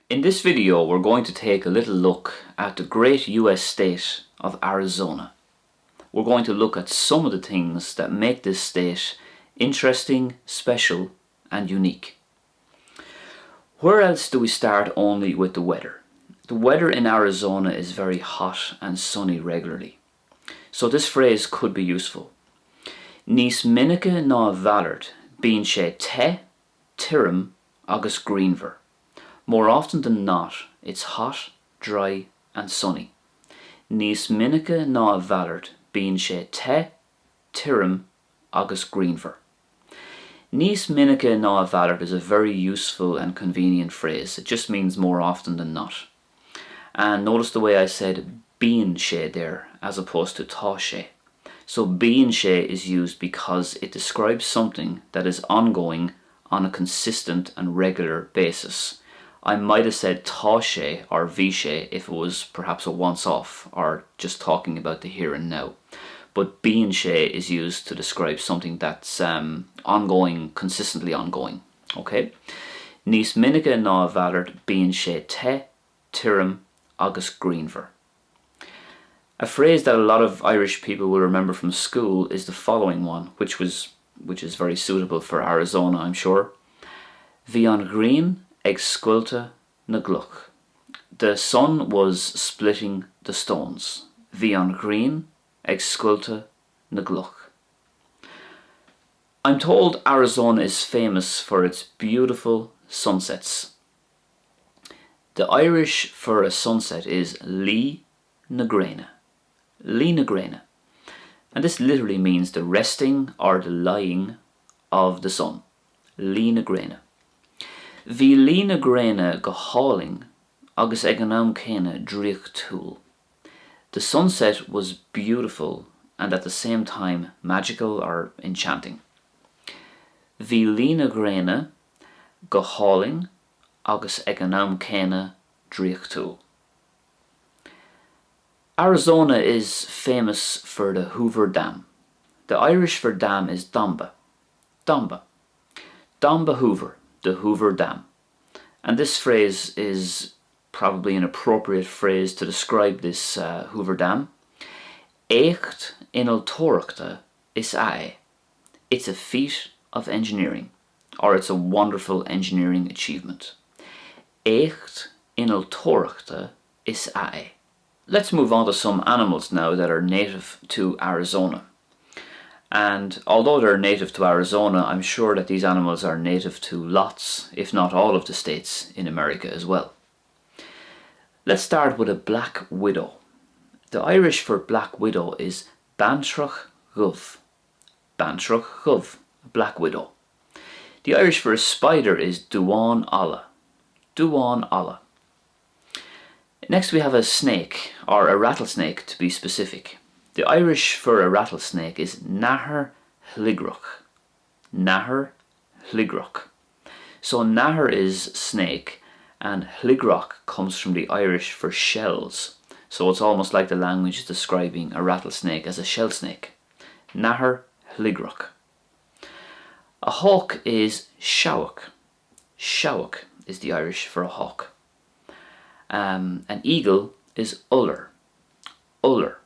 In this video we're going to take a little look at the great US state of Arizona. We're going to look at some of the things that make this state interesting, special and unique. Where else do we start only with the weather? The weather in Arizona is very hot and sunny regularly. So this phrase could be useful. Nís minice ná bhallart bíonn sé te, tirim agus greenver. More often than not, it's hot, dry and sunny. Nís minice ná bhallart bíonn sé te, tirim agus greenver. Nís minice ná bhallart is a very useful and convenient phrase. It just means more often than not. And notice the way I said bíonn sé there as opposed to tá sé. So bíonn sé is used because it describes something that is ongoing on a consistent and regular basis. I might have said tá sé or bhí sé if it was perhaps a once-off or just talking about the here and now. But bíonn sé is used to describe something that's ongoing, consistently ongoing. Okay? Nís minice ná bhallart bíonn sé te, tirim agus greenver. A phrase that a lot of Irish people will remember from school is the following one, which is very suitable for Arizona, I'm sure. Bhí an green ag scuilte na gluch. The sun was splitting the stones. Bhí an green ag scuilte na gluch. I'm told Arizona is famous for its beautiful sunsets. The Irish for a sunset is Lee na Gréine. Lee na Gréine. And this literally means the resting or the lying of the sun. Lee na Gréine. Bhí Lee na Gréine go háling agus ag an am céine dríoch túl. The sunset was beautiful and at the same time magical or enchanting. Bhí Lee na Gréine go háling agus ag an am céine dríoch túl. Arizona is famous for the Hoover Dam. The Irish for dam is Damba. Damba. Damba Hoover, the Hoover Dam. And this phrase is probably an appropriate phrase to describe this Hoover Dam. Écht inal tóireachta is ae. It's a feat of engineering, or it's a wonderful engineering achievement. Écht inal tóireachta is ae. Let's move on to some animals now that are native to Arizona. And although they're native to Arizona, I'm sure that these animals are native to lots, if not all of the states in America as well. Let's start with a black widow. The Irish for black widow is Bantrach Guv. Bantrach Guv, black widow. The Irish for a spider is Duan Alla. Duan Alla. Next we have a snake, or a rattlesnake to be specific. The Irish for a rattlesnake is Nathair Hligrach. Nathair Hligrach. So Nathair is snake and Hligrach comes from the Irish for shells. So it's almost like the language describing a rattlesnake as a shell snake. Nathair Hligrach. A hawk is Seabhach. Seabhach is the Irish for a hawk. An eagle is Uller. Uller.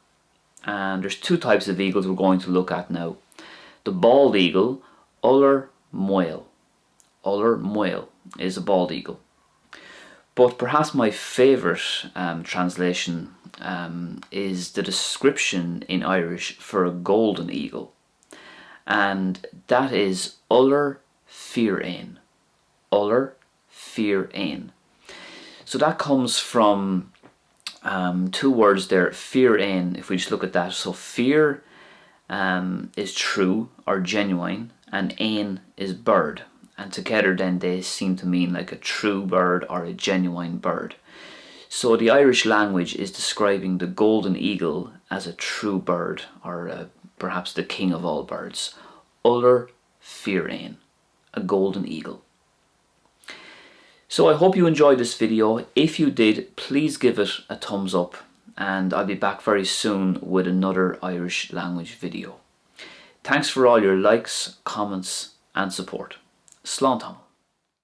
And there's two types of eagles we're going to look at now. The bald eagle, Uller Moil. Uller Moil is a bald eagle. But perhaps my favourite translation is the description in Irish for a golden eagle. And that is Uller Fíor-ain. Uller Fíor-ain. So that comes from two words there, Fíor-ain, if we just look at that. So fear is true or genuine, and ain is bird. And together then they seem to mean like a true bird or a genuine bird. So the Irish language is describing the golden eagle as a true bird, or perhaps the king of all birds. Uller Fíor-ain, a golden eagle. So I hope you enjoyed this video. If you did, please give it a thumbs up, and I'll be back very soon with another Irish language video. Thanks for all your likes, comments and support. Slán